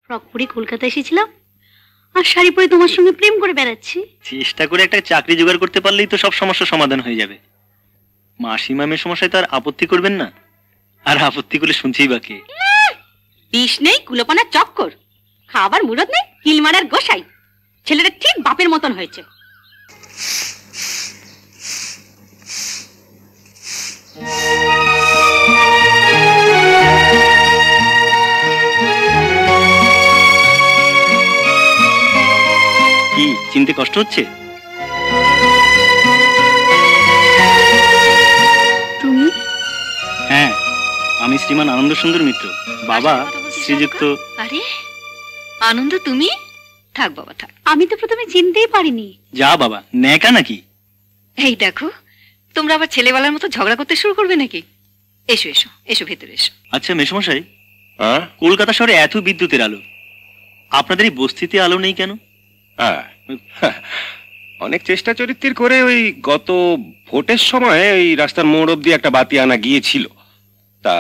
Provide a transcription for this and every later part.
Frock পরে কলকাতা এসেছিলাম আর শাড়ি পরে তোমার সঙ্গে প্রেম করে বেড়াচ্ছি। চেষ্টা করে একটা চাকরি জোগাড় করতে পারলেই তো সব সমস্যার সমাধান হয়ে যাবে। মাসিমা মেসমশাই তো আর আপত্তি করবেন না, আর আপত্তি করলে শুনছেই বাকি। বিষ নেই, কুলোপানার চক্কর, খাবার মুরত নেই, হিলমারার গোসাই। ছেলেটা ঠিক বাপের মতন হয়েছে। কি চিনতে কষ্ট হচ্ছে? তুমি? হ্যাঁ, আমি শ্রীমান আনন্দ সুন্দর মিত্র, বাবা শ্রীযুক্ত। আরে আনন্দ, তুমি? থাক বাবা থাক, আমি তো প্রথমে চিনতেই পারিনি। যা বাবা, ন্যাকা নাকি? এই দেখো, তোমরা আবার ছেলেবেলার মতো ঝগড়া করতে শুরু করবে নাকি? এসো এসো এসো, ভেতরে এসো। আচ্ছা মেসমশাই, কলকাতা শহরে এত বিদ্যুতের আলো, আপনাদের এই বস্তিতে আলো নেই কেন? অনেক চেষ্টা চরিত্রের করে ওই গত ভোটের সময় ওই রাস্তার মোড় অব্দি একটা বাতি আনা গিয়েছিল। তা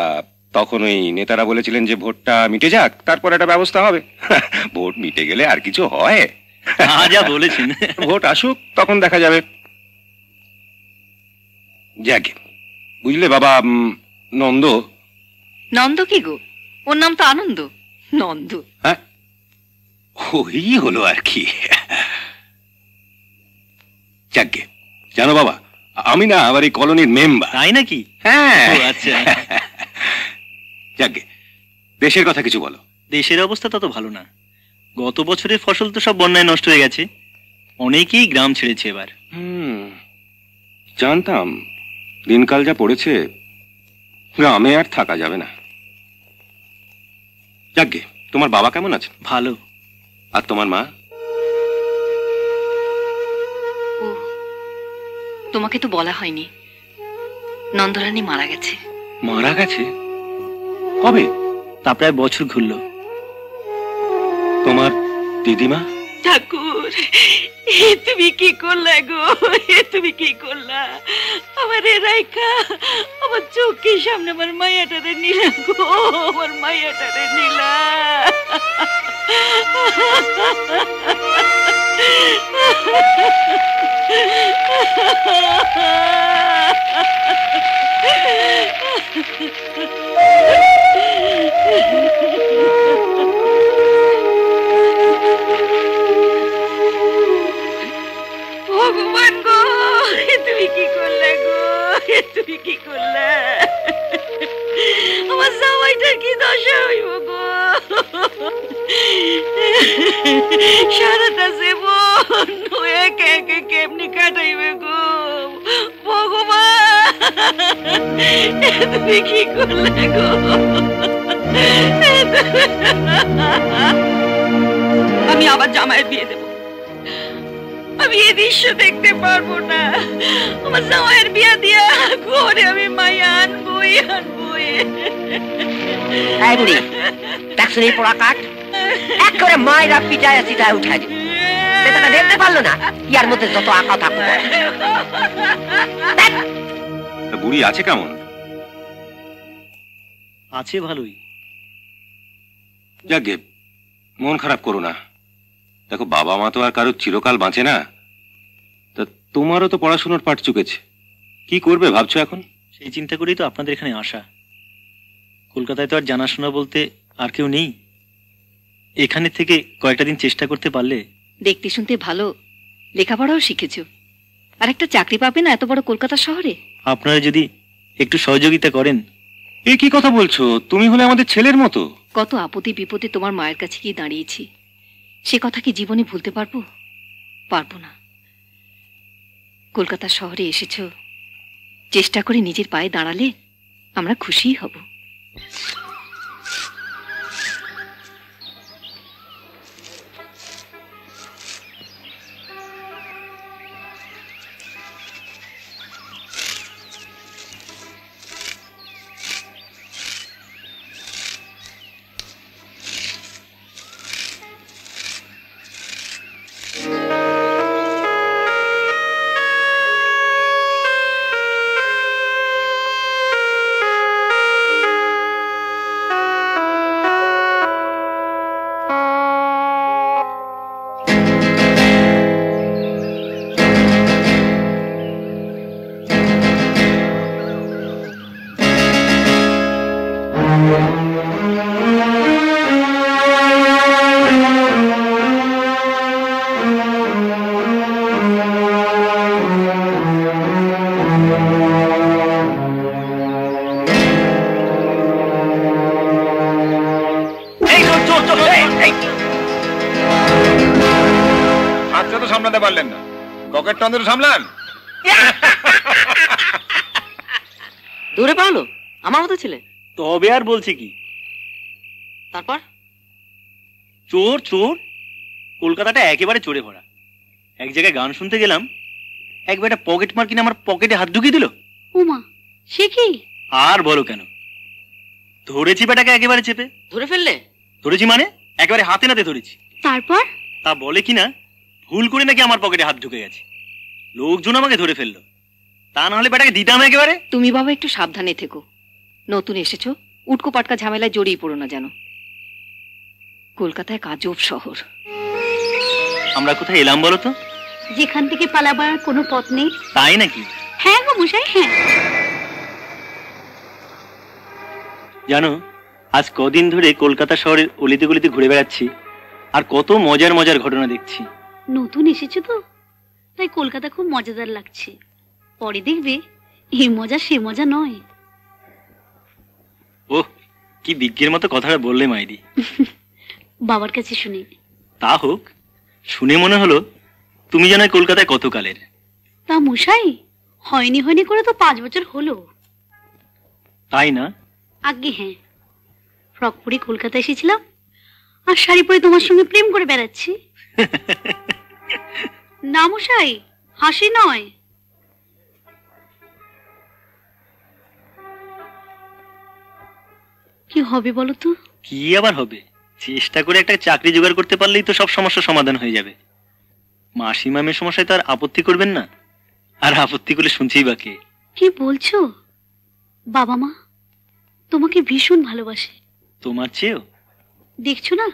তখন ওই নেতারা বলেছিলেন যে ভোটটা মিটে যাক, তারপর একটা ব্যবস্থা হবে। ভোট মিটে গেলে আর কিছু হয়? যা বলেছেন। ভোট আসুক, তখন দেখা যাবে। যাকে বুঝলে বাবা, নন্দ। নন্দ কি গো? ওর নাম তো আনন্দ। নন্দ? হ্যাঁ, ওই হলো আর কি। যাকে জানো বাবা, আমি না আবার এই কলোনির মেম্বার। তাই নাকি? হ্যাঁ। আচ্ছা। যাকে দেশের কথা কিছু বলো। দেশের অবস্থা তত ভালো না। গত বছরের ফসল তো সব বন্যায় নষ্ট হয়ে গেছে, অনেকেই গ্রাম ছেড়েছে এবার। জানতাম, দিনকাল যা পড়েছে গ্রামে আর থাকা যাবে না। যাকে তোমার বাবা কেমন আছে? ভালো। আর তোমার মা? ও, তোমাকে তো বলা হয়নি, নন্দরানী মারা গেছে। মারা গেছে? কবে? তা প্রায় বছর ঘুরল। তোমার দিদিমা? ঠাকুর, তুমি কি করলা গো? তুমি কি করলা? আমার রাইখা আমার চোখের সামনে আমার মায়াটারে নিলা গো, আমার মায়াটারে নিলা। ভগবান গো, তুমি কি করলে গো? তুমি কি করলে? আমার জামাইটার কি দশা হইব গো? সারাটা জীবন একে একে কেমনি কাটাইবে গো ভগবান? তুমি কি করলে গো? আমি আবার জামাইয়ের বিয়ে দেব। আমি এই দৃশ্য দেখতে পারবো না। আমার জামাইয়ের বিয়ে দিয়া ঘরে আমি মায়া আনবই আনবই। এই বুড়ি, ট্যাক্সির পোড়া কাঠ এক করে মায়েরা পিটায় সিটায় উঠায় দিবি। বেটাটা দেখতে পারলো না ইয়ার মধ্যে যত আঁকা থাকবো। বুড়ি আছে কেমন? আছে ভালোই। যাকে মন খারাপ করো না। দেখো, বাবা মা তো আর কারো চিরকাল বাঁচে না। তা তোমারও তো পড়াশোনার পাঠ চুকেছে, কি করবে ভাবছো এখন? সেই চিন্তা করেই তো আপনাদের এখানে আসা। কলকাতায় তো আর জানাশোনা বলতে আর কেউ নেই। এখানে থেকে কয়েকটা দিন চেষ্টা করতে পারলে। দেখতে শুনতে ভালো, লেখাপড়াও শিখেছো, আর একটা চাকরি পাবে না এত বড় কলকাতা শহরে? আপনারা যদি একটু সহযোগিতা করেন। এ কি কথা বলছো? তুমি হলে আমাদের ছেলের মতো। কত আপদে বিপদে তোমার মায়ের কাছে গিয়ে দাঁড়িয়েছি, সে কথা কি জীবনে ভুলতে পারবো? পারবো না। কলকাতা শহরে এসেছো, চেষ্টা করে নিজের পায়ে দাঁড়ালে আমরা খুশিই হব। আচ্ছা তো সামলাতে পারলেন না, পকেট তন্ত্র সামলান। দূরে পারলো আমার মতো ছেলে। তবে আর বলছি কি, তারপর চোর চোর, কলকাতাটা একেবারে চোরে ভরা। এক জায়গায় গান শুনতে গেলাম, একবার একটা পকেট মার কিনে আমার পকেটে হাত ঢুকিয়ে দিল। উমা, সে কি? আর বলো কেন, ধরেছি বেটাকে একেবারে চেপে। ধরে ফেললে? ধরেছি মানে একেবারে হাতে নাতে ধরেছি। তারপর? তা বলে কিনা ভুল করে নাকি আমার পকেটে হাত ঢুকে গেছে, লোকজন আমাকে ধরে ফেললো। তা না হলে বেটাকে দিতাম একেবারে। তুমি বাবা একটু সাবধানে থেকো, নতুন এসেছো, উটকো পাটকা ঝামেলায় জড়িয়ে পড়ো না যেন। কলকাতায় আজব শহর। আমরা কোথায় এলাম বলো তো? যেখান থেকে পালাবার কোনো পথ নেই। তাই নাকি? হ্যাঁ গো মশাই, হ্যাঁ। জানো, আজ কদিন ধরে কলকাতা শহরের অলিতে গলিতে ঘুরে বেড়াচ্ছি, আর কত মজার মজার ঘটনা দেখছি। নতুন এসেছো তো, তাই কলকাতা খুব মজাদার লাগছে। পরে দেখবে এই মজা সে মজা নয়। ওহ, কি বিজ্ঞের মতো কথাটা বললে মাইরি। বাবার কাছে শুনে। তা হোক, শুনে মনে হলো তুমি জানো কলকাতায় কত কালের। তা মশাই, হয়নি হয়নি করে তো 5 বছর হলো। তাই না? আগে হ্যাঁ, ফ্রক পরে কলকাতা এসেছিলাম, আর শাড়ি পরে তোমার সঙ্গে প্রেম করে বেড়াচ্ছি। না মশাই, হাসি নয়। কি হবে বলো তো? কি আবার হবে, চেষ্টা করে একটা চাকরি জোগাড় করতে পারলেই তো সব সমস্যার সমাধান হয়ে যাবে। মাসিমা মেয়ের সমস্যায় তো আর আপত্তি করবেন না, আর আপত্তি করলে শুনছেই বা কে? কি বলছো? বাবা মা তোমাকে ভীষণ ভালোবাসে। তোমার চেয়েও? দেখছো না,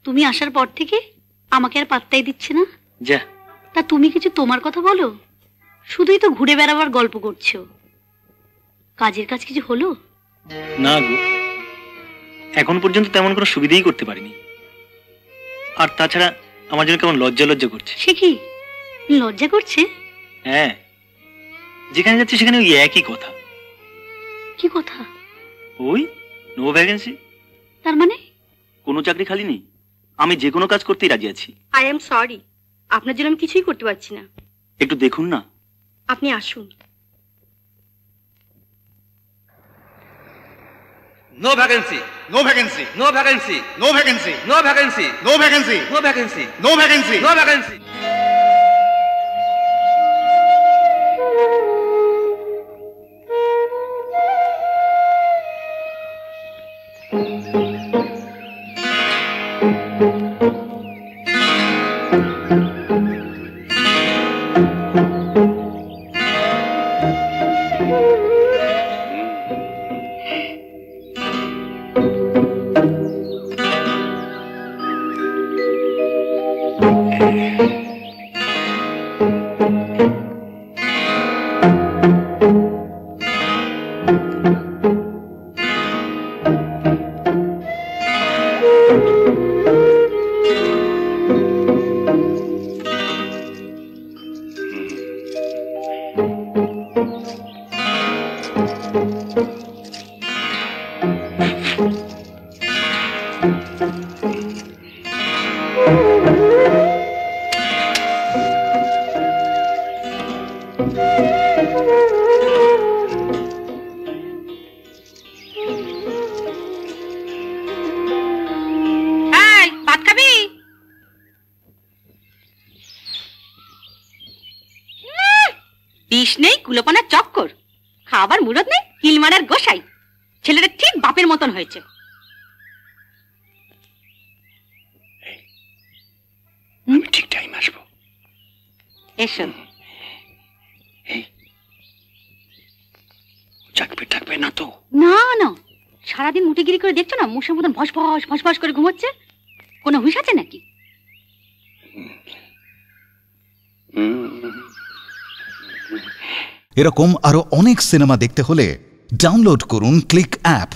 তুমি আসার পর থেকে আমাকে আর পাত্তাই দিচ্ছে না। যা, তা তুমি কিছু তোমার কথা বলো, শুধুই তো ঘুরে বেড়াবার গল্প করছো। কাজের কাজ কিছু হলো? না গো, এখন পর্যন্ত তেমন কোনো সুবিধাই করতে পারিনি। আর তাছাড়া আমার জন্য কেমন লজ্জা লজ্জা করছে। সে কি লজ্জা করছে? হ্যাঁ, যেখানে যাচ্ছি সেখানে ওই একই কথা। কি কথা? ওই নো ভ্যাকেন্সি। তার মানে? কোনো চাকরি খালি নেই, আমি যে কোনো কাজ করতেই রাজি আছি। আই এম সরি, আপনার জন্য আমি কিছুই করতে পারছি না। একটু দেখুন না। আপনি আসুন। No vacancy, no vacancy, no vacancy, no vacancy, no vacancy, no vacancy, no vacancy, no vacancy, no vacancy. বিষ নেই, কুলোপানার চক্কর, খাবার মুরত নেই, হিলমারার গোসাই। ছেলেটা ঠিক বাপের মতন হয়েছে। ঠিক টাইম আসবো। এসো। চাকবে থাকবে না তো? না না, সারাদিন মুটিগিরি করে দেখছো না, মুসের মতন ভস ভস ভস ভস করে ঘুমোচ্ছে। কোনো হুঁশ আছে নাকি? এরকম আরো অনেক সিনেমা দেখতে হলে ডাউনলোড করুন ক্লিক অ্যাপ।